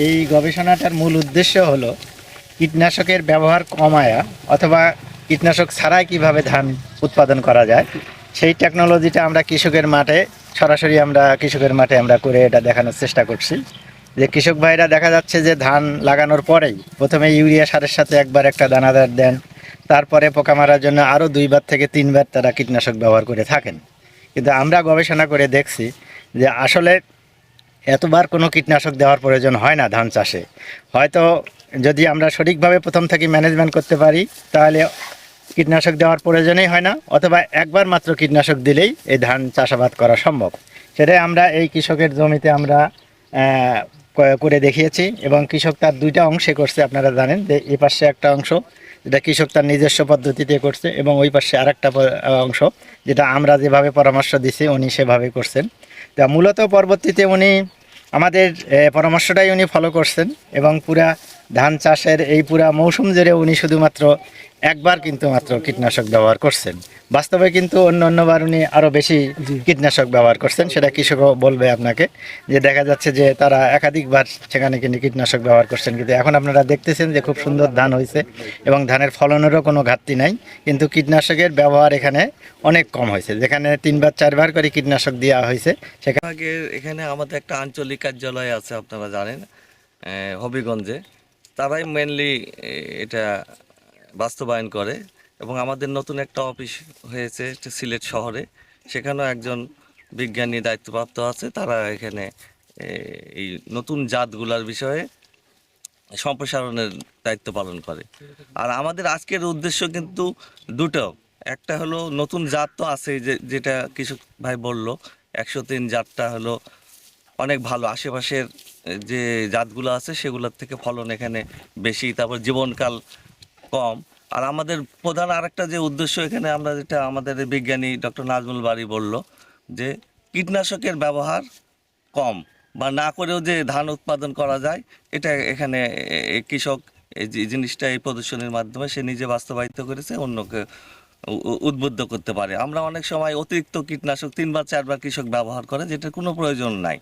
এই গবেষণাটার মূল উদ্দেশ্য হলো কীটনাশকের ব্যবহার কমায়া অথবা কীটনাশক ছাড়াই কিভাবে ধান উৎপাদন করা যায় সেই টেকনোলজিটা আমরা কৃষকের মাঠে সরাসরি আমরা কৃষকের মাঠে আমরা করে এটা দেখানোর চেষ্টা করছি। যে কৃষক ভাইরা দেখা যাচ্ছে যে ধান লাগানোর পরেই প্রথমে ইউরিয়া সারের সাথে একবার একটা দানাদার দেন, তারপরে পোকা মারার জন্য আরও 2বার থেকে 3বার তারা কীটনাশক ব্যবহার করে থাকেন। কিন্তু আমরা গবেষণা করে দেখছি যে আসলে এতবার কোনো কীটনাশক দেওয়ার প্রয়োজন হয় না ধান চাষে। হয়তো যদি আমরা সঠিকভাবে প্রথম থেকে ম্যানেজমেন্ট করতে পারি তাহলে কীটনাশক দেওয়ার প্রয়োজনই হয় না, অথবা একবার মাত্র কীটনাশক দিলেই এই ধান চাষাবাদ করা সম্ভব। সেটাই আমরা এই কৃষকের জমিতে আমরা করে দেখিয়েছি এবং কৃষক তার 2টা অংশে করছে। আপনারা জানেন যে এই পাশে একটা অংশ যেটা কৃষক তার নিজস্ব পদ্ধতিতে করছে এবং ওই পাশে আরেকটা অংশ যেটা আমরা যেভাবে পরামর্শ দিছি উনি সেভাবে করছেন। তা মূলত পরবর্তীতে উনি আমাদের পরামর্শটাই উনি ফলো করছেন এবং পুরা ধান চাষের এই পুরা মৌসুম জুড়ে উনি শুধুমাত্র একবার কিন্তু মাত্র কীটনাশক ব্যবহার করছেন। বাস্তবে কিন্তু অন্যবার উনি আরও বেশি কীটনাশক ব্যবহার করছেন, সেটা কৃষকও বলবে আপনাকে যে দেখা যাচ্ছে যে তারা একাধিকবার সেখানে কিন্তু কীটনাশক ব্যবহার করছেন। কিন্তু এখন আপনারা দেখতেছেন যে খুব সুন্দর ধান হয়েছে এবং ধানের ফলনেরও কোনো ঘাটতি নাই, কিন্তু কীটনাশকের ব্যবহার এখানে অনেক কম হয়েছে। যেখানে 3বার 4বার করে কীটনাশক দেওয়া হয়েছে সেখানে এখানে আমাদের একটা আঞ্চলিক কার্যালয় আছে, আপনারা জানেন, হবিগঞ্জে। তারাই মেনলি এটা বাস্তবায়ন করে এবং আমাদের নতুন একটা অফিস হয়েছে সিলেট শহরে, সেখানেও একজন বিজ্ঞানী দায়িত্বপ্রাপ্ত আছে। তারা এখানে এই নতুন জাতগুলার বিষয়ে সম্প্রসারণের দায়িত্ব পালন করে। আর আমাদের আজকের উদ্দেশ্য কিন্তু দুটো। একটা হলো নতুন জাত তো আছে, যেটা কৃষক ভাই বলল 103 জাতটা হলো অনেক ভালো। আশেপাশের যে জাতগুলো আছে সেগুলোর থেকে ফলন এখানে বেশি, তারপর জীবনকাল কম। আর আমাদের প্রধান আরেকটা যে উদ্দেশ্য এখানে আমরা যেটা আমাদের বিজ্ঞানী ডক্টর নাজমুল বারী বলল যে কীটনাশকের ব্যবহার কম বা না করেও যে ধান উৎপাদন করা যায়, এটা এখানে কৃষক এই জিনিসটা এই প্রদর্শনীর মাধ্যমে সে নিজে বাস্তবায়িত করেছে, অন্যকে উদ্বুদ্ধ করতে পারে। আমরা অনেক সময় অতিরিক্ত কীটনাশক 3বার 4বার কৃষক ব্যবহার করে, যেটার কোনো প্রয়োজন নাই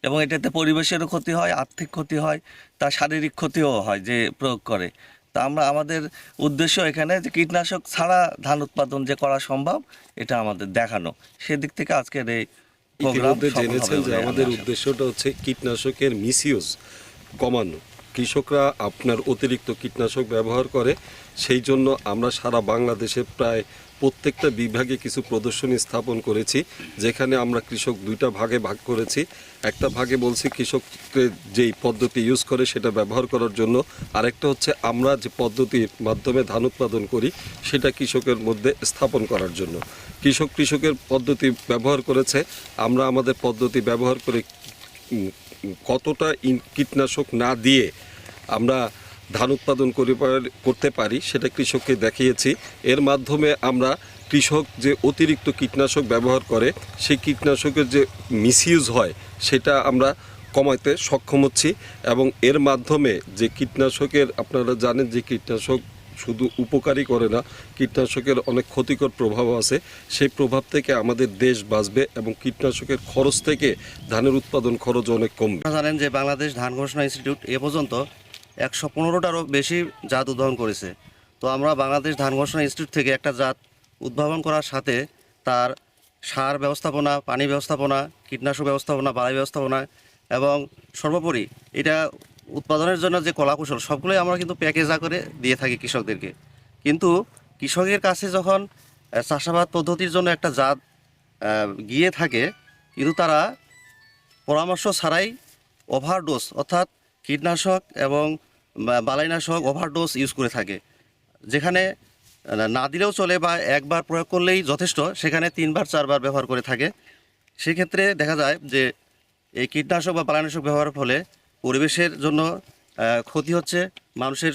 এবং এটাতে পরিবেশেরও ক্ষতি হয়, আর্থিক ক্ষতি হয়, তার শারীরিক ক্ষতিও হয় যে প্রয়োগ করে। তা আমাদের উদ্দেশ্য এখানে যে কীটনাশক ছাড়া ধান উৎপাদন যে করা সম্ভব এটা আমাদের দেখানো। সেদিক থেকে আজকের এই প্রোগ্রাম জেনেছেন যে আমাদের উদ্দেশ্যটা হচ্ছে কীটনাশকের মিসইউজ কমানো। কৃষকরা আপনার অতিরিক্ত কীটনাশক ব্যবহার করে, সেই জন্য আমরা সারা বাংলাদেশে প্রায় প্রত্যেকটা বিভাগে কিছু প্রদর্শনী স্থাপন করেছি, যেখানে আমরা কৃষক 2টা ভাগে ভাগ করেছি। একটা ভাগে বলছি কৃষককে যেই পদ্ধতি ইউজ করে সেটা ব্যবহার করার জন্য, আরেকটা হচ্ছে আমরা যে পদ্ধতির মাধ্যমে ধান উৎপাদন করি সেটা কৃষকের মধ্যে স্থাপন করার জন্য। কৃষকের পদ্ধতি ব্যবহার করেছে, আমরা আমাদের পদ্ধতি ব্যবহার করে কতটা কীটনাশক না দিয়ে আমরা ধান উৎপাদন করতে পারি সেটা কৃষককে দেখিয়েছি। এর মাধ্যমে আমরা কৃষক যে অতিরিক্ত কীটনাশক ব্যবহার করে সেই কীটনাশকের যে মিসইউজ হয় সেটা আমরা কমাতে সক্ষম হচ্ছি এবং এর মাধ্যমে যে কীটনাশকের, আপনারা জানেন যে কীটনাশক শুধু উপকারী করে না, কীটনাশকের অনেক ক্ষতিকর প্রভাব আছে। সেই প্রভাব থেকে আমাদের দেশ বাঁচবে এবং কীটনাশকের খরচ থেকে ধানের উৎপাদন খরচ অনেক কমবে। জানেন যে বাংলাদেশ ধান গবেষণা ইনস্টিটিউট এ পর্যন্ত 115টারও বেশি জাত উদ্ভাবন করেছে। তো আমরা বাংলাদেশ ধান গবেষণা ইনস্টিটিউট থেকে একটা জাত উদ্ভাবন করার সাথে তার সার ব্যবস্থাপনা, পানি ব্যবস্থাপনা, কীটনাশক ব্যবস্থাপনা, বালাই ব্যবস্থাপনা এবং সর্বোপরি এটা উৎপাদনের জন্য যে কলাকৌশল সবগুলোই আমরা কিন্তু প্যাকেজ করে দিয়ে থাকি কৃষকদেরকে। কিন্তু কৃষকের কাছে যখন চাষাবাদ পদ্ধতির জন্য একটা জাত গিয়ে থাকে, কিন্তু তারা পরামর্শ ছাড়াই ওভারডোজ অর্থাৎ কীটনাশক এবং বালাইনাশক ওভারডোজ ইউজ করে থাকে। যেখানে না দিলেও চলে বা একবার প্রয়োগ করলেই যথেষ্ট, সেখানে 3বার 4বার ব্যবহার করে থাকে। সেক্ষেত্রে দেখা যায় যে এই কীটনাশক বা বালাইনাশক ব্যবহারের ফলে পরিবেশের জন্য ক্ষতি হচ্ছে, মানুষের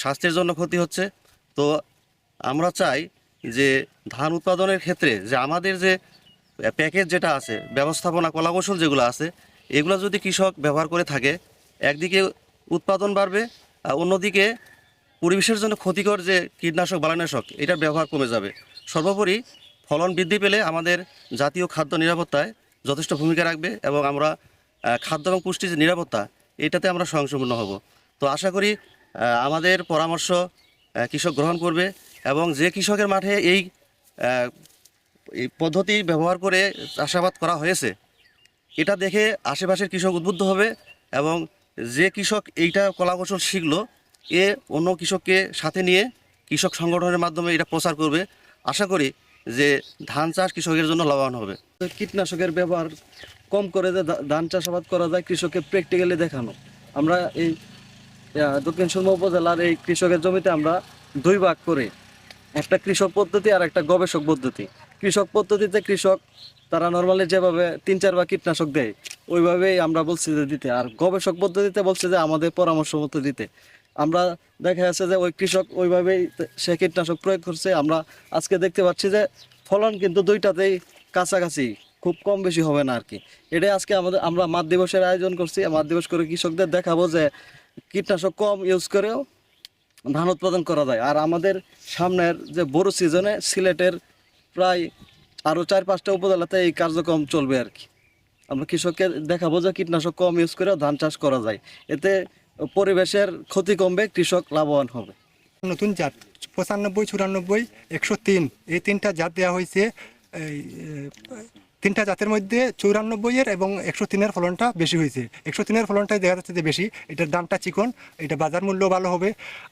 স্বাস্থ্যের জন্য ক্ষতি হচ্ছে। তো আমরা চাই যে ধান উৎপাদনের ক্ষেত্রে যে আমাদের যে প্যাকেজ যেটা আছে, ব্যবস্থাপনা কলাকৌশল যেগুলো আছে, এগুলো যদি কৃষক ব্যবহার করে থাকে, একদিকে উৎপাদন বাড়বে, অন্যদিকে পরিবেশের জন্য ক্ষতিকর যে কীটনাশক বালাইনাশক এটার ব্যবহার কমে যাবে। সর্বোপরি ফলন বৃদ্ধি পেলে আমাদের জাতীয় খাদ্য নিরাপত্তায় যথেষ্ট ভূমিকা রাখবে এবং আমরা খাদ্য এবং পুষ্টির যে নিরাপত্তা, এটাতে আমরা স্বয়ংসম্পূর্ণ হব। তো আশা করি আমাদের পরামর্শ কৃষক গ্রহণ করবে, এবং যে কৃষকের মাঠে এই পদ্ধতি ব্যবহার করে চাষাবাদ করা হয়েছে, এটা দেখে আশেপাশের কৃষক উদ্বুদ্ধ হবে, এবং যে কৃষক এইটা কলাকৌশল শিখলো এ অন্য কৃষককে সাথে নিয়ে কৃষক সংগঠনের মাধ্যমে এটা প্রচার করবে। আশা করি যে ধান চাষ কৃষকের জন্য লাভবান হবে। কীটনাশকের ব্যবহার কম করে যে ধান চাষাবাদ করা যায় কৃষককে প্র্যাকটিক্যালি দেখানো। আমরা এই দক্ষিণ সুরমা উপজেলার এই কৃষকের জমিতে আমরা 2 ভাগ করে, একটা কৃষক পদ্ধতি আর একটা গবেষক পদ্ধতি। কৃষক পদ্ধতিতে কৃষক তারা নর্মালি যেভাবে 3-4 ভাগ কীটনাশক দেয় ওইভাবেই আমরা বলছি যে দিতে, আর গবেষক পদ্ধতিতে বলছে যে আমাদের পরামর্শ মতো দিতে। আমরা দেখা যাচ্ছে যে ওই কৃষক ওইভাবেই সে কীটনাশক প্রয়োগ করছে। আমরা আজকে দেখতে পাচ্ছি যে ফলন কিন্তু দুইটাতেই কাছাকাছি, খুব কম বেশি হবে না আর কি। এটাই আজকে আমরা মাঠ দিবসের আয়োজন করছি। মাঠ দিবস করে কৃষকদের দেখাবো যে কীটনাশক কম ইউজ করেও ধান উৎপাদন করা যায়। আর আমাদের সামনের যে বড় সিজনে সিলেটের প্রায় আরও 4-5টা উপজেলাতে এই কার্যক্রম চলবে আর কি। আমরা কৃষককে দেখাবো যে কীটনাশক কম ইউজ করেও ধান চাষ করা যায়, এতে পরিবেশের ক্ষতি কমবে, কৃষক লাভবান হবে। নতুন জাত 95, 94, 103 এই 3টা জাত দেওয়া হয়েছে। এই 3টা জাতের মধ্যে 94-এর এবং 103-এর ফলনটা বেশি হয়েছে। 103-এর ফলনটাই দেখা যাচ্ছে যে বেশি, এটার দামটা চিকন, এটা বাজার মূল্য ভালো হবে।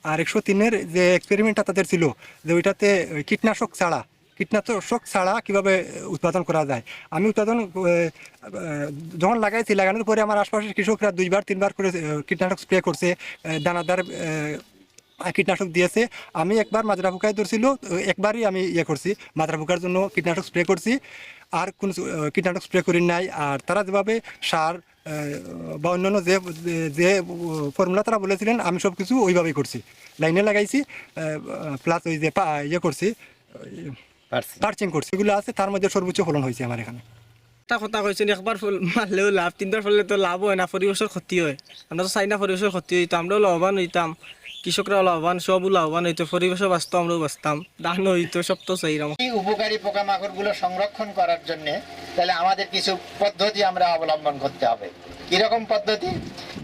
আর 103-এর যে এক্সপেরিমেন্টটা তাদের ছিল যে ওইটাতে কীটনাশক ছাড়া কীভাবে উৎপাদন করা যায়। আমি উৎপাদন যখন লাগাইছি, লাগানোর পরে আমার আশপাশের কৃষকরা 2-3 বার করে কীটনাশক স্প্রে করছে, দানাদার কীটনাশক দিয়েছে। আমি একবার মাজরা পোকায় ধরছিল, একবারই আমি করছি মাজরা পোকার জন্য কীটনাশক স্প্রে করছি, আর কোনো কীটনাশক স্প্রে করি নাই। আর তারা যেভাবে সার বা অন্যান্য যে ফর্মুলা তারা বলেছিলেন আমি সব কিছু ওইভাবেই করছি, লাইনে লাগাইছি, প্লাস ওই যে করছি পার্চিং করছি, এগুলো আছে। তার মধ্যে সর্বোচ্চ ফলন হয়েছে আমার এখানে। একটা কথা কৈছেন, একবার ফুল মারলেও লাভ, 3বার ফললে তো লাভ হয় না, পরিবেশের ক্ষতি হয়। আমরা তো চাই না পরিবেশের ক্ষতি হইতো, আমরাও লাভবান হইতাম, কৃষকরাও লাভবান, সবও লাভবান হইতো, পরিবেশও বাঁচত, আমরাও বাঁচতাম, ধান হইতো, সব তো চাই। এই উপকারী পোকামাকড়গুলো সংরক্ষণ করার জন্য তাহলে আমাদের কিছু পদ্ধতি আমরা অবলম্বন করতে হবে। কিরকম পদ্ধতি?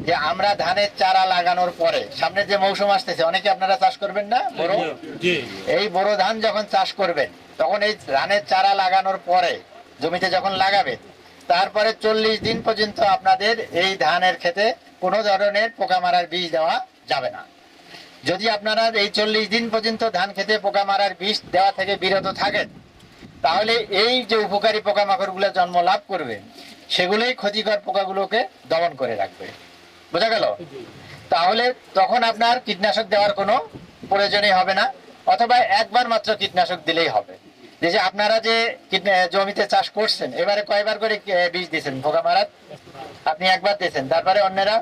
যে আমরা ধানের চারা লাগানোর পরে, সামনে যে মৌসুম আসতেছে, অনেকে আপনারা চাষ করবেন না বড়, এই বড় ধান যখন চাষ করবেন তখন এই ধানের চারা লাগানোর পরে জমিতে যখন লাগাবেন, তারপরে 40 দিন পর্যন্ত আপনাদের এই ধানের ক্ষেতে কোনো ধরনের পোকা মারার বীজ দেওয়া যাবে না। যদি আপনারা এই 40 দিন পর্যন্ত ধান খেতে পোকা মারার বিষ দেওয়া থেকে বিরত থাকেন, তাহলে এই যে উপকারী পোকামাকড়গুলো জন্ম লাভ করবে সেগুলোই ক্ষতিকর পোকাগুলোকে দমন করে রাখবে। বোঝা গেল? তাহলে তখন আপনার কীটনাশক দেওয়ার কোনো প্রয়োজনই হবে না, অথবা একবার মাত্র কীটনাশক দিলেই হবে। যে আপনারা যে জমিতে চাষ করছেন, এবারে কয়বার করে বীজ দিয়েছেন পোকা মারার? আপনি একবার দিয়েছেন, তারপরে অন্যরা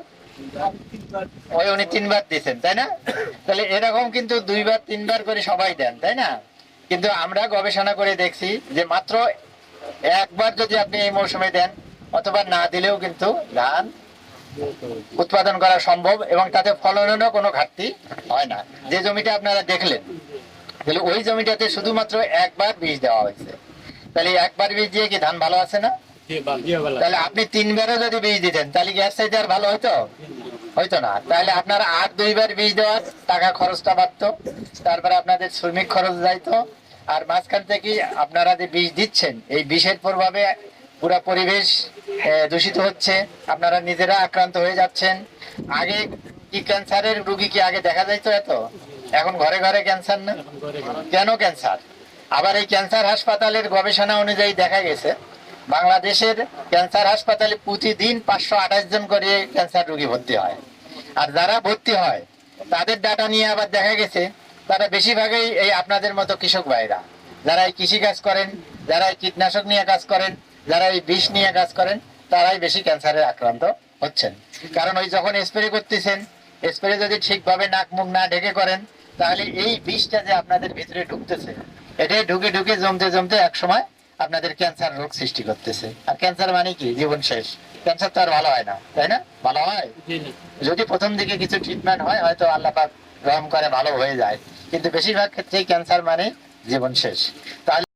উনি 3বার দিয়েছেন, তাই না? তাহলে এরকম কিন্তু 2-3বার করে সবাই দেন, তাই না? কিন্তু আমরা গবেষণা করে দেখছি যে মাত্র একবার যদি আপনি এই মৌসুমে দেন, অথবা না দিলেও কিন্তু ধান উৎপাদন করা সম্ভব, এবং তাতে ফলনেরও কোনো ঘাটতি হয় না। যে জমিটা আপনারা দেখলেন, তাহলে ওই জমিটাতে শুধুমাত্র একবার বীজ দেওয়া হয়েছে। তাহলে একবার বীজ দিয়ে কি ধান ভালো আছে না? তাহলে আপনি 3বারও যদি বীজ দিতেন তাহলে গ্যাস চাইতে আর ভালো হয়তো না। তাহলে আপনারা আর 2বার বীজ দেওয়ার টাকা খরচটা বাড়তো, তারপরে আপনাদের শ্রমিক খরচ যাইতো, আর মাঝখান থেকে আপনারা যে বীজ দিচ্ছেন এই বিষের প্রভাবে পুরো পরিবেশ দূষিত হচ্ছে, আপনারা নিজেরা আক্রান্ত হয়ে যাচ্ছেন। আগে কি ক্যান্সারের রোগী কি আগে দেখা যাইতো এত? এখন ঘরে ঘরে ক্যান্সার না? কেন ক্যান্সার? আবার এই ক্যান্সার হাসপাতালের গবেষণা অনুযায়ী দেখা গেছে বাংলাদেশের ক্যান্সার হাসপাতালে প্রতিদিন 528 জন করে ক্যান্সার রোগী ভর্তি হয়। আর যারা ভর্তি হয় তাদের ডাটা নিয়ে আবার দেখা গেছে তারা বেশিরভাগই এই আপনাদের মতো কৃষক ভাইরা, যারা এই কৃষি কাজ করেন, যারা এই কীটনাশক নিয়ে কাজ করেন, যারা এই বিষ নিয়ে কাজ করেন, তারাই বেশি ক্যান্সারে আক্রান্ত হচ্ছেন। কারণ ওই যখন স্প্রে করতেছেন, স্প্রে যদি ঠিকভাবে নাক মুখ না ঢেকে করেন, তাহলে এই বিষটা যে আপনাদের ভিতরে ঢুকতেছে, এটাই ঢুকে ঢুকে জমতে একসময় আপনাদের ক্যান্সার রোগ সৃষ্টি করতেছে। আর ক্যান্সার মানে কি? জীবন শেষ। ক্যান্সার তো আর ভালো হয় না, তাই না? ভালো হয় যদি প্রথম দিকে কিছু ট্রিটমেন্ট হয়, হয়তো আল্লাহ পাক রহম করে ভালো হয়ে যায়, কিন্তু বেশিরভাগ ক্ষেত্রেই ক্যান্সার মানে জীবন শেষ। তাহলে